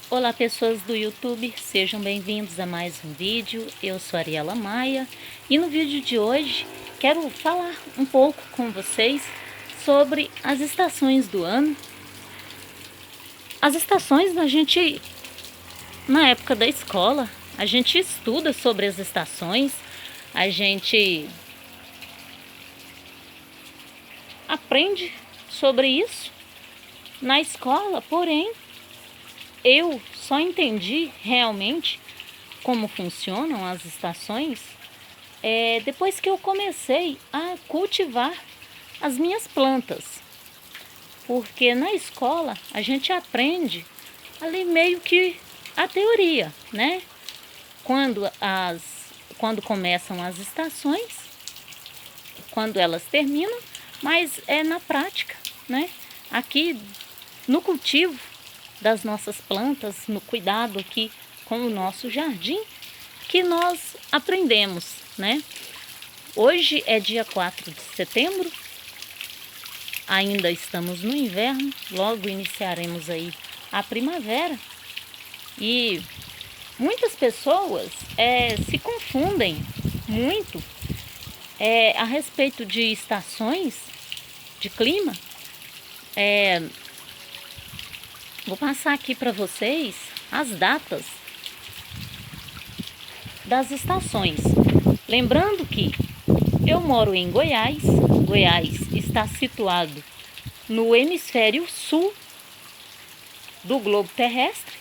Olá pessoas do YouTube, sejam bem-vindos a mais um vídeo. Eu sou Ariela Maia e no vídeo de hoje quero falar um pouco com vocês sobre as estações do ano. As estações, na época da escola, a gente estuda sobre as estações, a gente aprende sobre isso na escola, porém eu só entendi realmente como funcionam as estações depois que eu comecei a cultivar as minhas plantas. Porque na escola a gente aprende ali meio que a teoria, né? Quando começam as estações, quando elas terminam, mas é na prática, né? Aqui no cultivo das nossas plantas, no cuidado aqui com o nosso jardim, que nós aprendemos, né? Hoje é dia 4 de setembro, ainda estamos no inverno, logo iniciaremos aí a primavera e muitas pessoas se confundem muito a respeito de estações, de clima. Vou passar aqui para vocês as datas das estações. Lembrando que eu moro em Goiás. Goiás está situado no hemisfério sul do globo terrestre.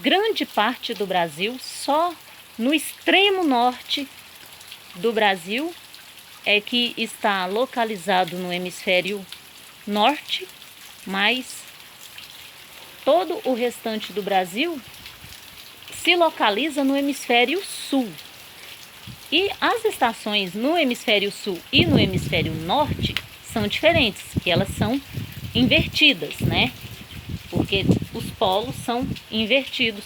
Grande parte do Brasil, só no extremo norte do Brasil é que está localizado no hemisfério norte, mas todo o restante do Brasil se localiza no hemisfério sul. E as estações no hemisfério sul e no hemisfério norte são diferentes, que elas são invertidas, né? Porque os polos são invertidos,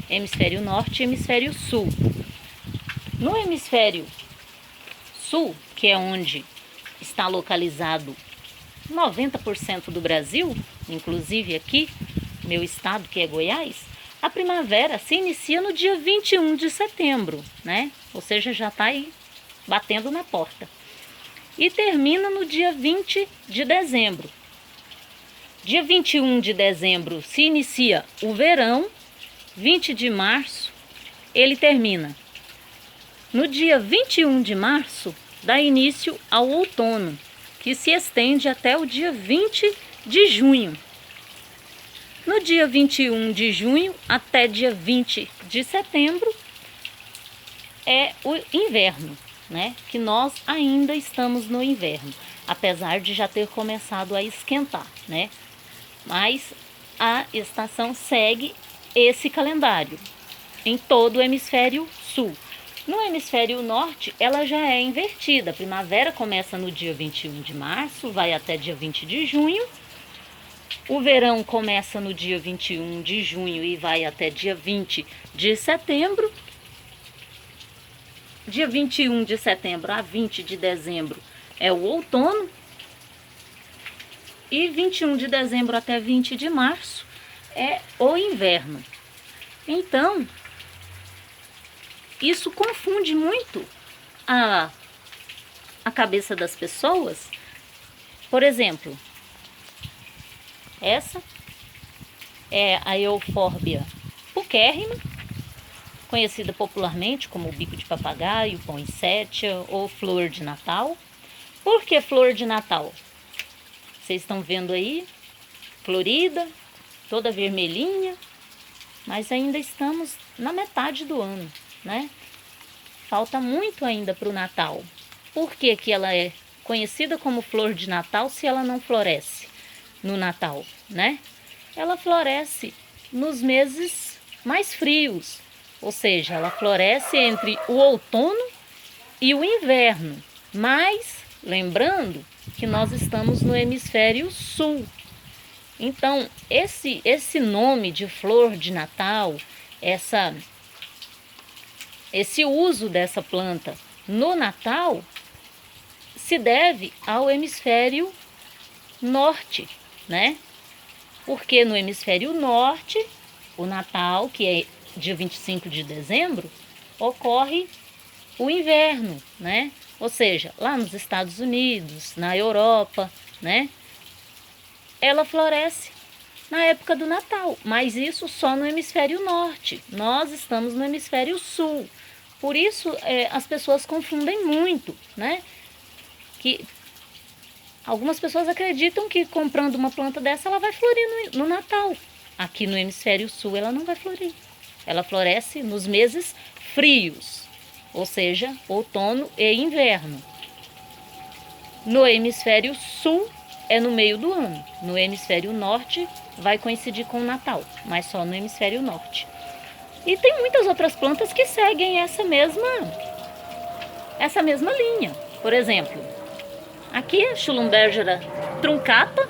hemisfério norte e hemisfério sul. No hemisfério sul, que é onde está localizado 90% do Brasil, inclusive aqui, meu estado, que é Goiás, a primavera se inicia no dia 21 de setembro, né? Ou seja, já está aí batendo na porta. E termina no dia 20 de dezembro. Dia 21 de dezembro se inicia o verão, 20 de março ele termina. No dia 21 de março dá início ao outono, que se estende até o dia 20 de junho. No dia 21 de junho até dia 20 de setembro é o inverno, né? Que nós ainda estamos no inverno, apesar de já ter começado a esquentar, né? Mas a estação segue esse calendário em todo o hemisfério sul. No hemisfério norte, ela já é invertida. A primavera começa no dia 21 de março, vai até dia 20 de junho. O verão começa no dia 21 de junho e vai até dia 20 de setembro. Dia 21 de setembro a 20 de dezembro é o outono. E 21 de dezembro até 20 de março é o inverno. Então, isso confunde muito a cabeça das pessoas. Por exemplo, essa é a Euphorbia pucérrima, conhecida popularmente como bico de papagaio, poinsettia ou flor de Natal. Por que flor de Natal? Vocês estão vendo aí, florida, toda vermelhinha, mas ainda estamos na metade do ano, né? Falta muito ainda para o Natal. Por que que ela é conhecida como flor de Natal se ela não floresce no Natal, né? Ela floresce nos meses mais frios, ou seja, ela floresce entre o outono e o inverno. Mas, lembrando que nós estamos no hemisfério sul. Então, esse nome de flor de Natal, esse uso dessa planta no Natal, se deve ao hemisfério norte, né? Porque no hemisfério norte, o Natal, que é dia 25 de dezembro, ocorre o inverno, né? Ou seja, lá nos Estados Unidos, na Europa, né? Ela floresce na época do Natal, mas isso só no hemisfério norte. Nós estamos no hemisfério sul. Por isso as pessoas confundem muito, né? Que algumas pessoas acreditam que comprando uma planta dessa ela vai florir no Natal. Aqui no hemisfério sul ela não vai florir. Ela floresce nos meses frios, ou seja, outono e inverno. No hemisfério sul é no meio do ano. No hemisfério norte vai coincidir com o Natal, mas só no hemisfério norte. E tem muitas outras plantas que seguem essa mesma linha. Por exemplo, aqui a Schlumbergera truncata,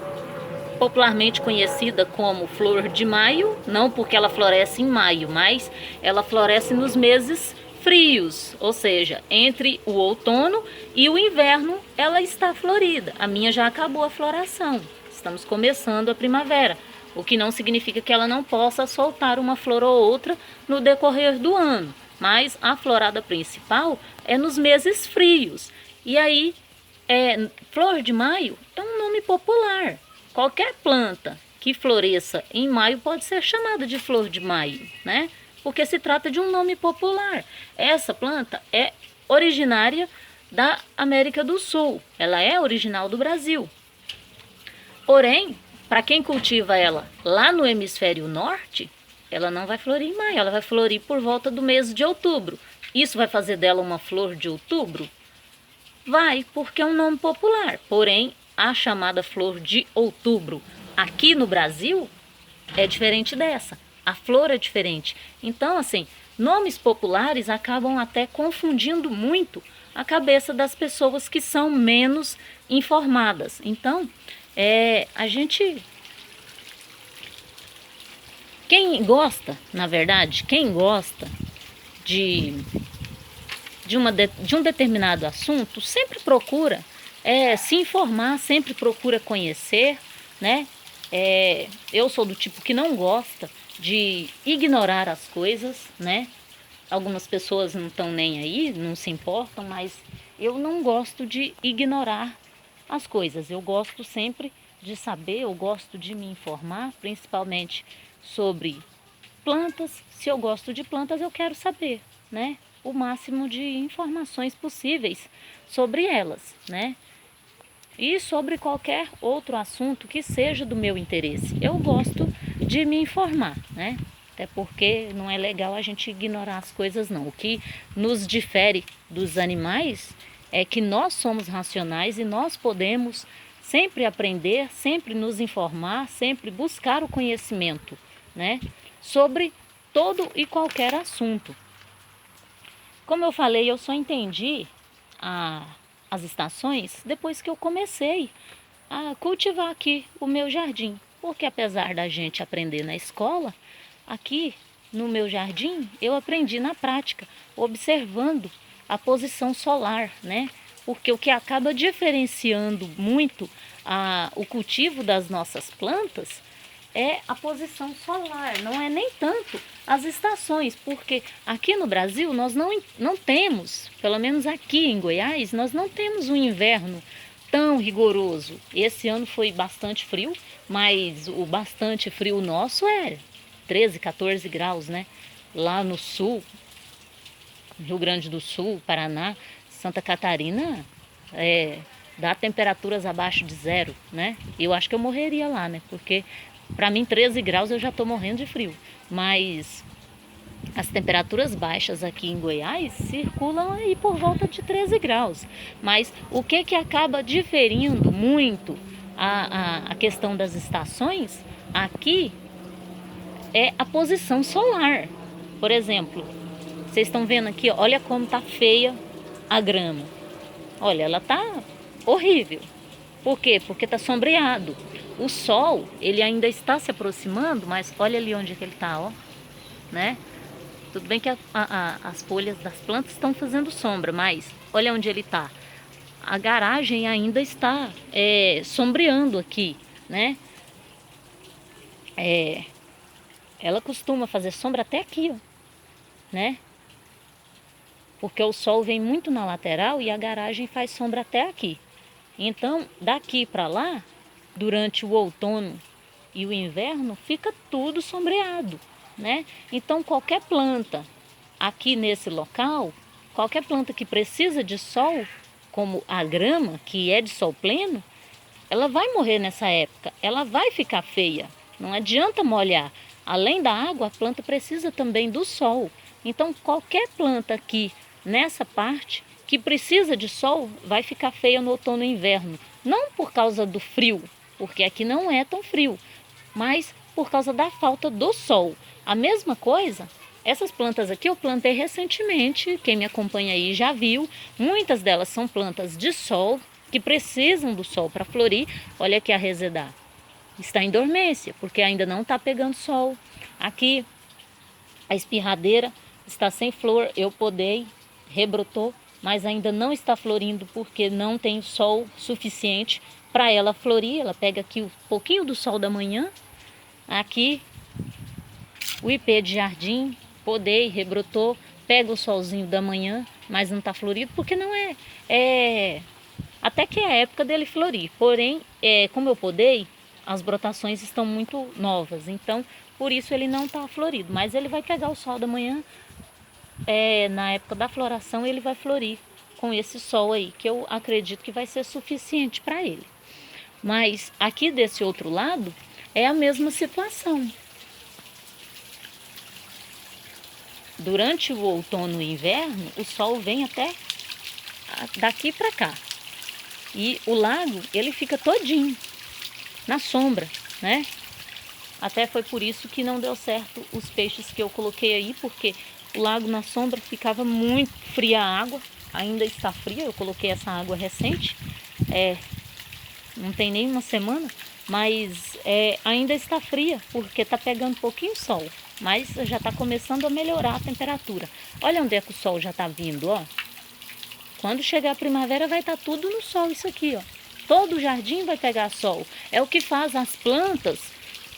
popularmente conhecida como flor de maio, não porque ela floresce em maio, mas ela floresce nos meses frios, ou seja, entre o outono e o inverno ela está florida. A minha já acabou a floração, estamos começando a primavera, o que não significa que ela não possa soltar uma flor ou outra no decorrer do ano, mas a florada principal é nos meses frios. E aí, flor de maio é um nome popular. Qualquer planta que floresça em maio pode ser chamada de flor de maio, né? Porque se trata de um nome popular. Essa planta é originária da América do Sul, ela é original do Brasil. Porém, para quem cultiva ela lá no hemisfério norte, ela não vai florir em maio, ela vai florir por volta do mês de outubro. Isso vai fazer dela uma flor de outubro? Vai, porque é um nome popular. Porém, a chamada flor de outubro aqui no Brasil é diferente dessa. A flor é diferente. Então, assim, nomes populares acabam até confundindo muito a cabeça das pessoas que são menos informadas. Então, a gente... Quem gosta, na verdade, quem gosta de um determinado assunto, sempre procura se informar, sempre procura conhecer, né? Eu sou do tipo que não gosta de ignorar as coisas, né? Algumas pessoas não estão nem aí, não se importam, mas eu não gosto de ignorar as coisas. Eu gosto sempre de saber, eu gosto de me informar, principalmente sobre plantas. Se eu gosto de plantas, eu quero saber, né? O máximo de informações possíveis sobre elas, né? E sobre qualquer outro assunto que seja do meu interesse. Eu gosto de me informar, né? Até porque não é legal a gente ignorar as coisas, não. O que nos difere dos animais é que nós somos racionais e nós podemos sempre aprender, sempre nos informar, sempre buscar o conhecimento, né? Sobre todo e qualquer assunto. Como eu falei, eu só entendi as estações depois que eu comecei a cultivar aqui o meu jardim. Porque apesar da gente aprender na escola, aqui no meu jardim eu aprendi na prática, observando a posição solar, né? Porque o que acaba diferenciando muito o cultivo das nossas plantas é a posição solar, não é nem tanto as estações, porque aqui no Brasil nós não temos, pelo menos aqui em Goiás, nós não temos um inverno tão rigoroso. Esse ano foi bastante frio, mas o bastante frio nosso é 13, 14 graus, né? Lá no sul, Rio Grande do Sul, Paraná, Santa Catarina, dá temperaturas abaixo de zero, né? Eu acho que eu morreria lá, né? Porque para mim 13 graus eu já estou morrendo de frio. Mas as temperaturas baixas aqui em Goiás circulam aí por volta de 13 graus. Mas o que acaba diferindo muito a questão das estações aqui é a posição solar. Por exemplo, vocês estão vendo aqui, olha como tá feia a grama. Olha, ela tá horrível. Por quê? Porque tá sombreado. O sol, ele ainda está se aproximando, mas olha ali onde que ele tá, ó, né? Tudo bem que as folhas das plantas estão fazendo sombra, mas olha onde ele tá. A garagem ainda está sombreando aqui, né? ela costuma fazer sombra até aqui, ó, né? Porque o sol vem muito na lateral e a garagem faz sombra até aqui. Então, daqui para lá, durante o outono e o inverno, fica tudo sombreado, né? Então, qualquer planta aqui nesse local, qualquer planta que precisa de sol, como a grama, que é de sol pleno, ela vai morrer nessa época, ela vai ficar feia. Não adianta molhar. Além da água, a planta precisa também do sol. Então, qualquer planta aqui nessa parte que precisa de sol vai ficar feia no outono e inverno. Não por causa do frio, porque aqui não é tão frio, mas por causa da falta do sol. A mesma coisa, essas plantas aqui eu plantei recentemente, quem me acompanha aí já viu. Muitas delas são plantas de sol, que precisam do sol para florir. Olha aqui a resedá, está em dormência, porque ainda não está pegando sol. Aqui a espirradeira está sem flor, eu podei, rebrotou, mas ainda não está florindo porque não tem sol suficiente para ela florir. Ela pega aqui um pouquinho do sol da manhã. Aqui o ipê de jardim, podei, rebrotou, pega o solzinho da manhã, mas não está florido porque não até que é a época dele florir. Porém, como eu podei, as brotações estão muito novas, então por isso ele não está florido, mas ele vai pegar o sol da manhã. Na época da floração ele vai florir com esse sol aí, que eu acredito que vai ser suficiente para ele. Mas aqui desse outro lado é a mesma situação. Durante o outono e inverno, o sol vem até daqui para cá. E o lago, ele fica todinho na sombra, né? Até foi por isso que não deu certo os peixes que eu coloquei aí, porque o lago na sombra ficava muito fria a água. Ainda está fria, eu coloquei essa água recente, não tem nem uma semana, mas ainda está fria, porque está pegando um pouquinho sol, mas já está começando a melhorar a temperatura. Olha onde é que o sol já está vindo, ó. Quando chegar a primavera vai estar tudo no sol, isso aqui, ó. Todo o jardim vai pegar sol. É o que faz as plantas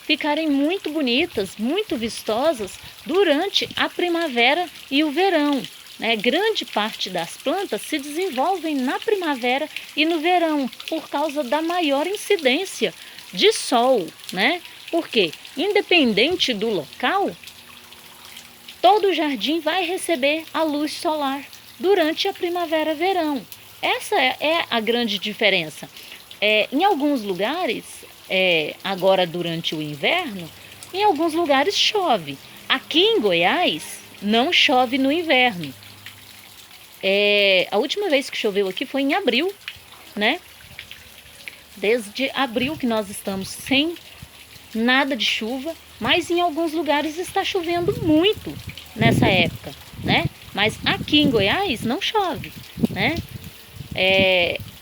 ficarem muito bonitas, muito vistosas durante a primavera e o verão, né? Grande parte das plantas se desenvolvem na primavera e no verão por causa da maior incidência de sol, né? Porque, independente do local, todo o jardim vai receber a luz solar durante a primavera e verão. Essa é a grande diferença. Em alguns lugares, agora durante o inverno, em alguns lugares chove. Aqui em Goiás não chove no inverno. A última vez que choveu aqui foi em abril, né? Desde abril que nós estamos sem nada de chuva, mas em alguns lugares está chovendo muito nessa época, né? Mas aqui em Goiás não chove, né?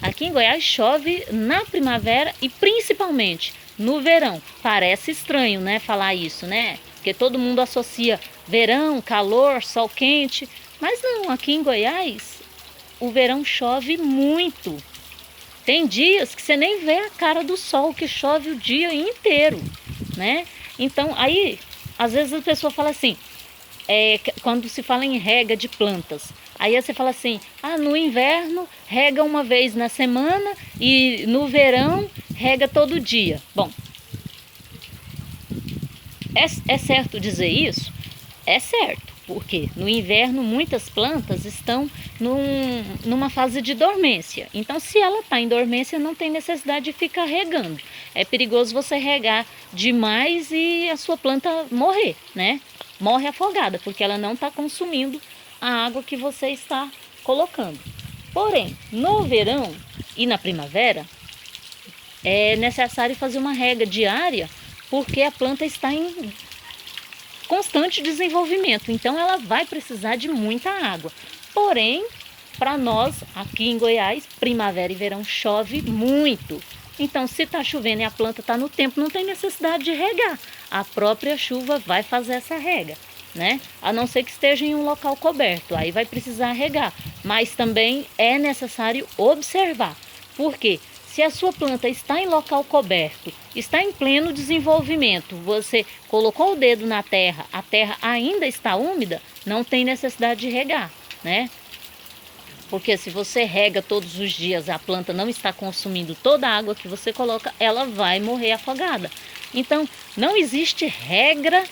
Aqui em Goiás chove na primavera e principalmente no verão. Parece estranho, né, falar isso, né? Porque todo mundo associa verão, calor, sol quente. Mas não, aqui em Goiás o verão chove muito. Tem dias que você nem vê a cara do sol, que chove o dia inteiro, né? Então aí, às vezes a pessoa fala assim, quando se fala em rega de plantas, aí você fala assim, no inverno rega uma vez na semana e no verão rega todo dia. Bom, é certo dizer isso? É certo, porque no inverno muitas plantas estão numa fase de dormência. Então, se ela está em dormência, não tem necessidade de ficar regando. É perigoso você regar demais e a sua planta morrer, né? Morre afogada, porque ela não está consumindo a água que você está colocando. Porém, no verão e na primavera, é necessário fazer uma rega diária, porque a planta está em constante desenvolvimento, então ela vai precisar de muita água. Porém, para nós, aqui em Goiás, primavera e verão chove muito. Então, se está chovendo e a planta está no tempo, não tem necessidade de regar. A própria chuva vai fazer essa rega, né? A não ser que esteja em um local coberto, aí vai precisar regar. Mas também é necessário observar, porque Se a sua planta está em local coberto, está em pleno desenvolvimento, você colocou o dedo na terra, a terra ainda está úmida, não tem necessidade de regar, né? Porque se você rega todos os dias, a planta não está consumindo toda a água que você coloca, ela vai morrer afogada. Então, não existe regra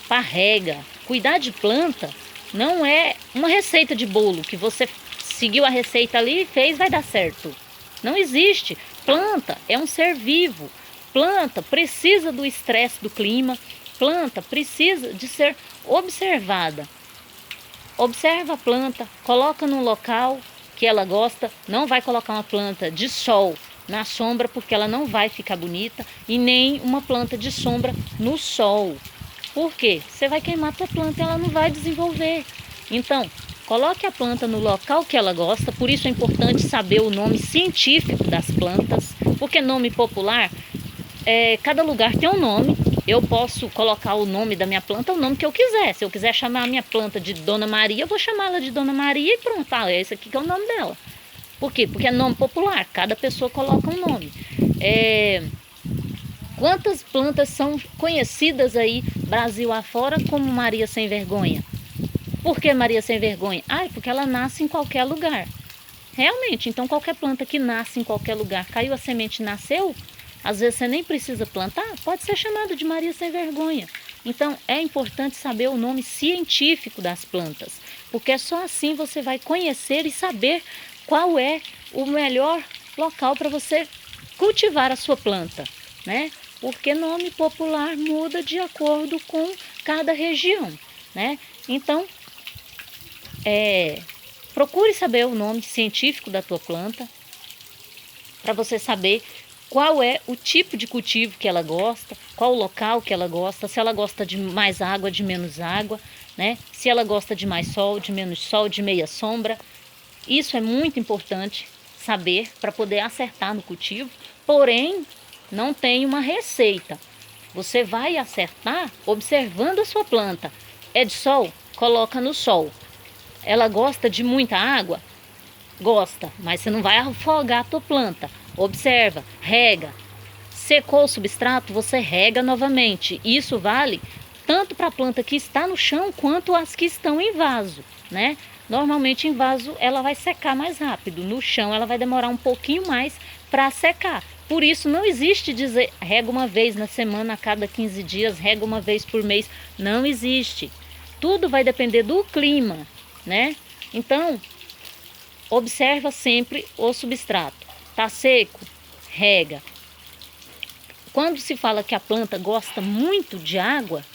para rega. Cuidar de planta não é uma receita de bolo que você seguiu a receita ali e fez, vai dar certo. Não existe. Planta é um ser vivo. Planta precisa do estresse do clima. Planta precisa de ser observada. Observa a planta, coloca num local que ela gosta. Não vai colocar uma planta de sol na sombra, porque ela não vai ficar bonita. E nem uma planta de sombra no sol. Por quê? Você vai queimar a tua planta e ela não vai desenvolver. Então, coloque a planta no local que ela gosta. Por isso é importante saber o nome científico das plantas. Porque nome popular, cada lugar tem um nome. Eu posso colocar o nome da minha planta, o nome que eu quiser. Se eu quiser chamar a minha planta de Dona Maria, eu vou chamar ela de Dona Maria e pronto. Esse aqui que é o nome dela. Por quê? Porque é nome popular. Cada pessoa coloca um nome. Quantas plantas são conhecidas aí, Brasil afora, como Maria Sem Vergonha? Por que Maria Sem Vergonha? Porque ela nasce em qualquer lugar. Realmente, então qualquer planta que nasce em qualquer lugar, caiu a semente e nasceu, às vezes você nem precisa plantar, pode ser chamada de Maria Sem Vergonha. Então é importante saber o nome científico das plantas, porque é só assim você vai conhecer e saber qual é o melhor local para você cultivar a sua planta, né? Porque nome popular muda de acordo com cada região, né? Então, procure saber o nome científico da tua planta, para você saber qual é o tipo de cultivo que ela gosta, qual o local que ela gosta, se ela gosta de mais água, de menos água, né? Se ela gosta de mais sol, de menos sol, de meia sombra. Isso é muito importante saber para poder acertar no cultivo, porém, não tem uma receita. Você vai acertar observando a sua planta. É de sol? Coloca no sol. Ela gosta de muita água? Gosta, mas você não vai afogar a tua planta. Observa, rega. Secou o substrato, você rega novamente. Isso vale tanto para a planta que está no chão quanto as que estão em vaso, né? Normalmente em vaso ela vai secar mais rápido. No chão ela vai demorar um pouquinho mais para secar. Por isso não existe dizer rega uma vez na semana, a cada 15 dias, rega uma vez por mês. Não existe. Tudo vai depender do clima, né? Então, observa sempre o substrato. Tá seco? Rega. Quando se fala que a planta gosta muito de água,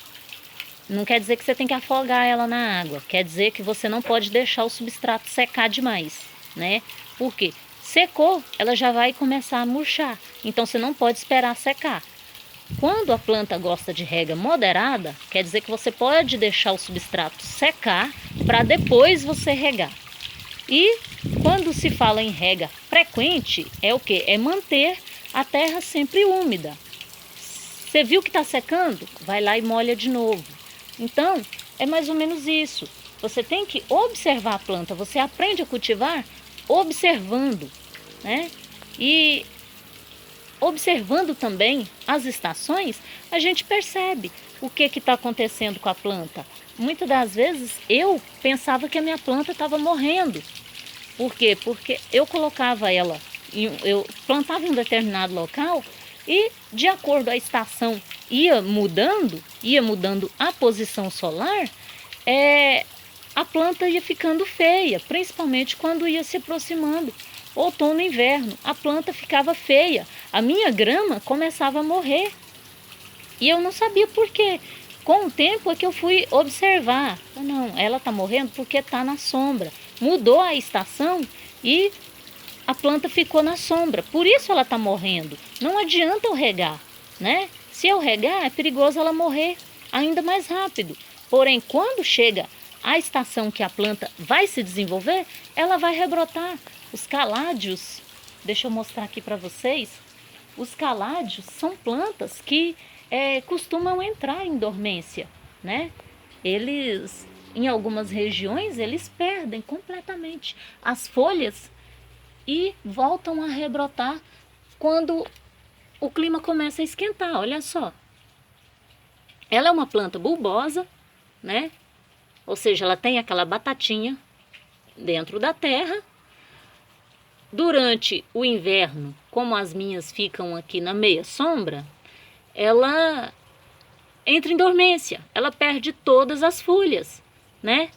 não quer dizer que você tem que afogar ela na água. Quer dizer que você não pode deixar o substrato secar demais, né? Por quê? Secou, ela já vai começar a murchar. Então você não pode esperar secar. Quando a planta gosta de rega moderada, quer dizer que você pode deixar o substrato secar para depois você regar. E quando se fala em rega frequente, é o quê? É manter a terra sempre úmida. Você viu que está secando? Vai lá e molha de novo. Então, é mais ou menos isso. Você tem que observar a planta. Você aprende a cultivar observando, né? E observando também as estações, a gente percebe o que está acontecendo com a planta. Muitas das vezes eu pensava que a minha planta estava morrendo. Por quê? Porque eu colocava ela, eu plantava em um determinado local e de acordo a estação ia mudando a posição solar, a planta ia ficando feia, principalmente quando ia se aproximando outono e inverno. A planta ficava feia, a minha grama começava a morrer e eu não sabia por quê. Com o tempo é que eu fui observar, não, ela está morrendo porque está na sombra. Mudou a estação e a planta ficou na sombra, por isso ela está morrendo. Não adianta eu regar, né? Se eu regar, é perigoso ela morrer ainda mais rápido. Porém, quando chega a estação que a planta vai se desenvolver, ela vai rebrotar. Os caládeos, deixa eu mostrar aqui para vocês, os caládeos são plantas que costumam entrar em dormência, né? Eles, em algumas regiões, eles perdem completamente as folhas e voltam a rebrotar quando o clima começa a esquentar, olha só. Ela é uma planta bulbosa, né? Ou seja, ela tem aquela batatinha dentro da terra. Durante o inverno, como as minhas ficam aqui na meia sombra, ela entra em dormência, ela perde todas as folhas, né?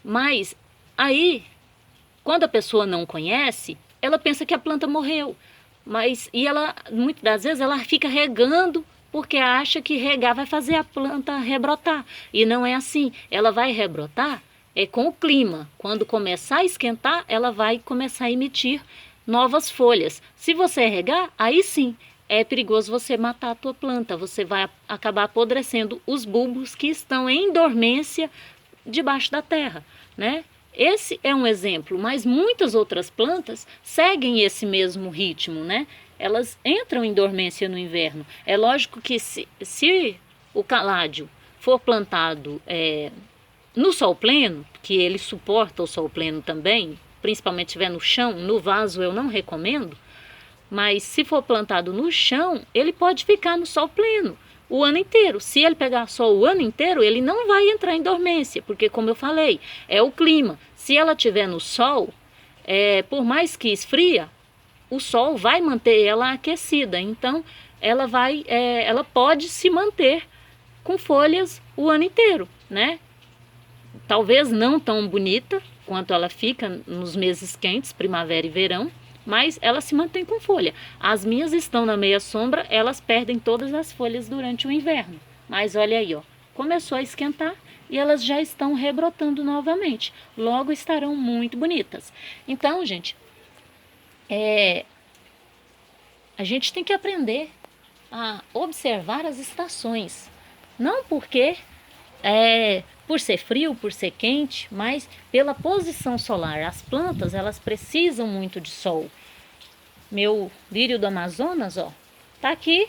Mas aí, quando a pessoa não conhece, ela pensa que a planta morreu. E ela, muitas das vezes, ela fica regando porque acha que regar vai fazer a planta rebrotar. E não é assim. Ela vai rebrotar com o clima. Quando começar a esquentar, ela vai começar a emitir novas folhas. Se você regar, aí sim, é perigoso você matar a tua planta. Você vai acabar apodrecendo os bulbos que estão em dormência debaixo da terra, né? Esse é um exemplo, mas muitas outras plantas seguem esse mesmo ritmo, né? Elas entram em dormência no inverno. É lógico que se o caládio for plantado no sol pleno, que ele suporta o sol pleno também, principalmente se estiver no chão, no vaso eu não recomendo, mas se for plantado no chão, ele pode ficar no sol pleno o ano inteiro. Se ele pegar sol o ano inteiro, ele não vai entrar em dormência, porque como eu falei, é o clima. Se ela estiver no sol, por mais que esfria, o sol vai manter ela aquecida. Então, ela pode se manter com folhas o ano inteiro, né? Talvez não tão bonita quanto ela fica nos meses quentes, primavera e verão, mas ela se mantém com folha. As minhas estão na meia sombra, elas perdem todas as folhas durante o inverno. Mas olha aí, ó, começou a esquentar e elas já estão rebrotando novamente. Logo estarão muito bonitas. Então, gente, a gente tem que aprender a observar as estações. Não porque por ser frio, por ser quente, mas pela posição solar. As plantas, elas precisam muito de sol. Meu lírio do Amazonas, ó, tá aqui,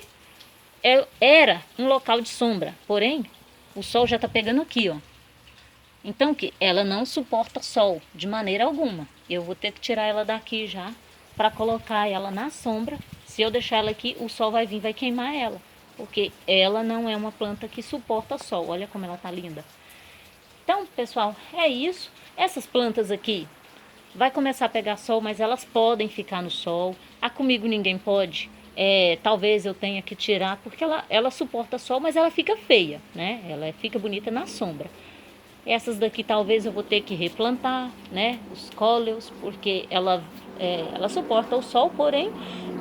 era um local de sombra, porém, o sol já tá pegando aqui, ó. Então, ela não suporta sol de maneira alguma. Eu vou ter que tirar ela daqui já, para colocar ela na sombra. Se eu deixar ela aqui, o sol vai vir, vai queimar ela, porque ela não é uma planta que suporta sol. Olha como ela tá linda. Então, pessoal, é isso. Essas plantas aqui vai começar a pegar sol, mas elas podem ficar no sol. A comigo ninguém pode. Talvez eu tenha que tirar, porque ela suporta sol, mas ela fica feia, né? Ela fica bonita na sombra. Essas daqui talvez eu vou ter que replantar, né? Os cóleos, porque ela suporta o sol, porém,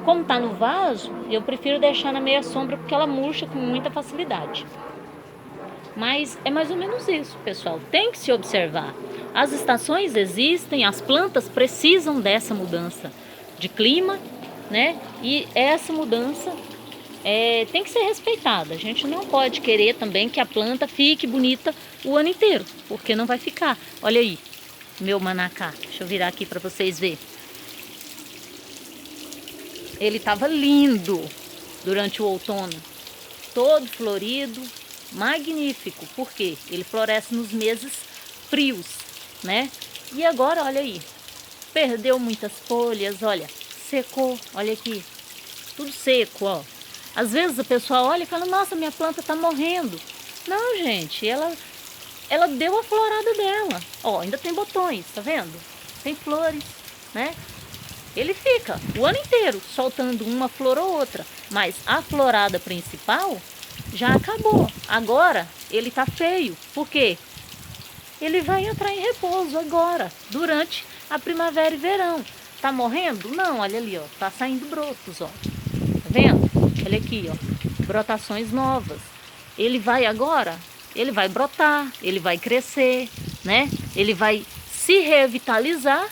como está no vaso, eu prefiro deixar na meia sombra, porque ela murcha com muita facilidade. Mas é mais ou menos isso, pessoal. Tem que se observar. As estações existem, as plantas precisam dessa mudança de clima, né? E essa mudança tem que ser respeitada. A gente não pode querer também que a planta fique bonita o ano inteiro, porque não vai ficar. Olha aí, meu manacá. Deixa eu virar aqui para vocês verem. Ele estava lindo durante o outono, todo florido, magnífico, porque ele floresce nos meses frios, né? E agora, olha aí, perdeu muitas folhas, olha, secou, olha aqui, tudo seco, ó. Às vezes a pessoa olha e fala, nossa, minha planta tá morrendo. Não, gente, ela deu a florada dela. Ó, ainda tem botões, tá vendo? Tem flores, né? Ele fica o ano inteiro soltando uma flor ou outra, mas a florada principal já acabou. Agora ele tá feio. Por quê? Ele vai entrar em repouso agora, durante a primavera e verão. Tá morrendo? Não, olha ali, ó, tá saindo brotos, ó. Tá vendo? Olha aqui, ó, brotações novas. Ele vai agora, ele vai brotar, ele vai crescer, né? Ele vai se revitalizar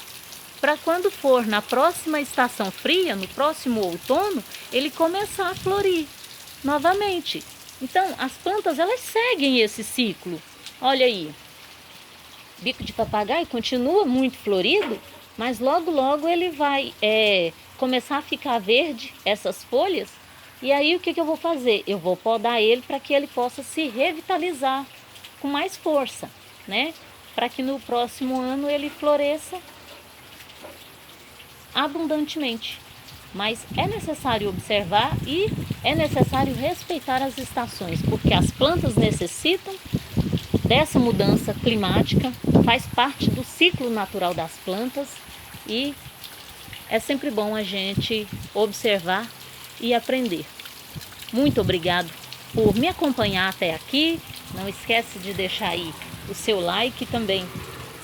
para quando for na próxima estação fria, no próximo outono, ele começar a florir novamente. Então, as plantas, elas seguem esse ciclo. Olha aí, bico de papagaio continua muito florido, mas logo, logo ele vai começar a ficar verde, essas folhas. E aí, o que eu vou fazer? Eu vou podar ele para que ele possa se revitalizar com mais força, né? Para que no próximo ano ele floresça abundantemente. mas é necessário observar e é necessário respeitar as estações, porque as plantas necessitam dessa mudança climática, faz parte do ciclo natural das plantas e é sempre bom a gente observar e aprender. Muito obrigado por me acompanhar até aqui. Não esquece de deixar aí o seu like e também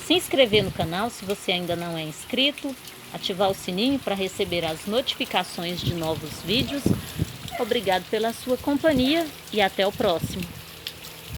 se inscrever no canal se você ainda não é inscrito, ativar o sininho para receber as notificações de novos vídeos. Obrigado pela sua companhia e até o próximo.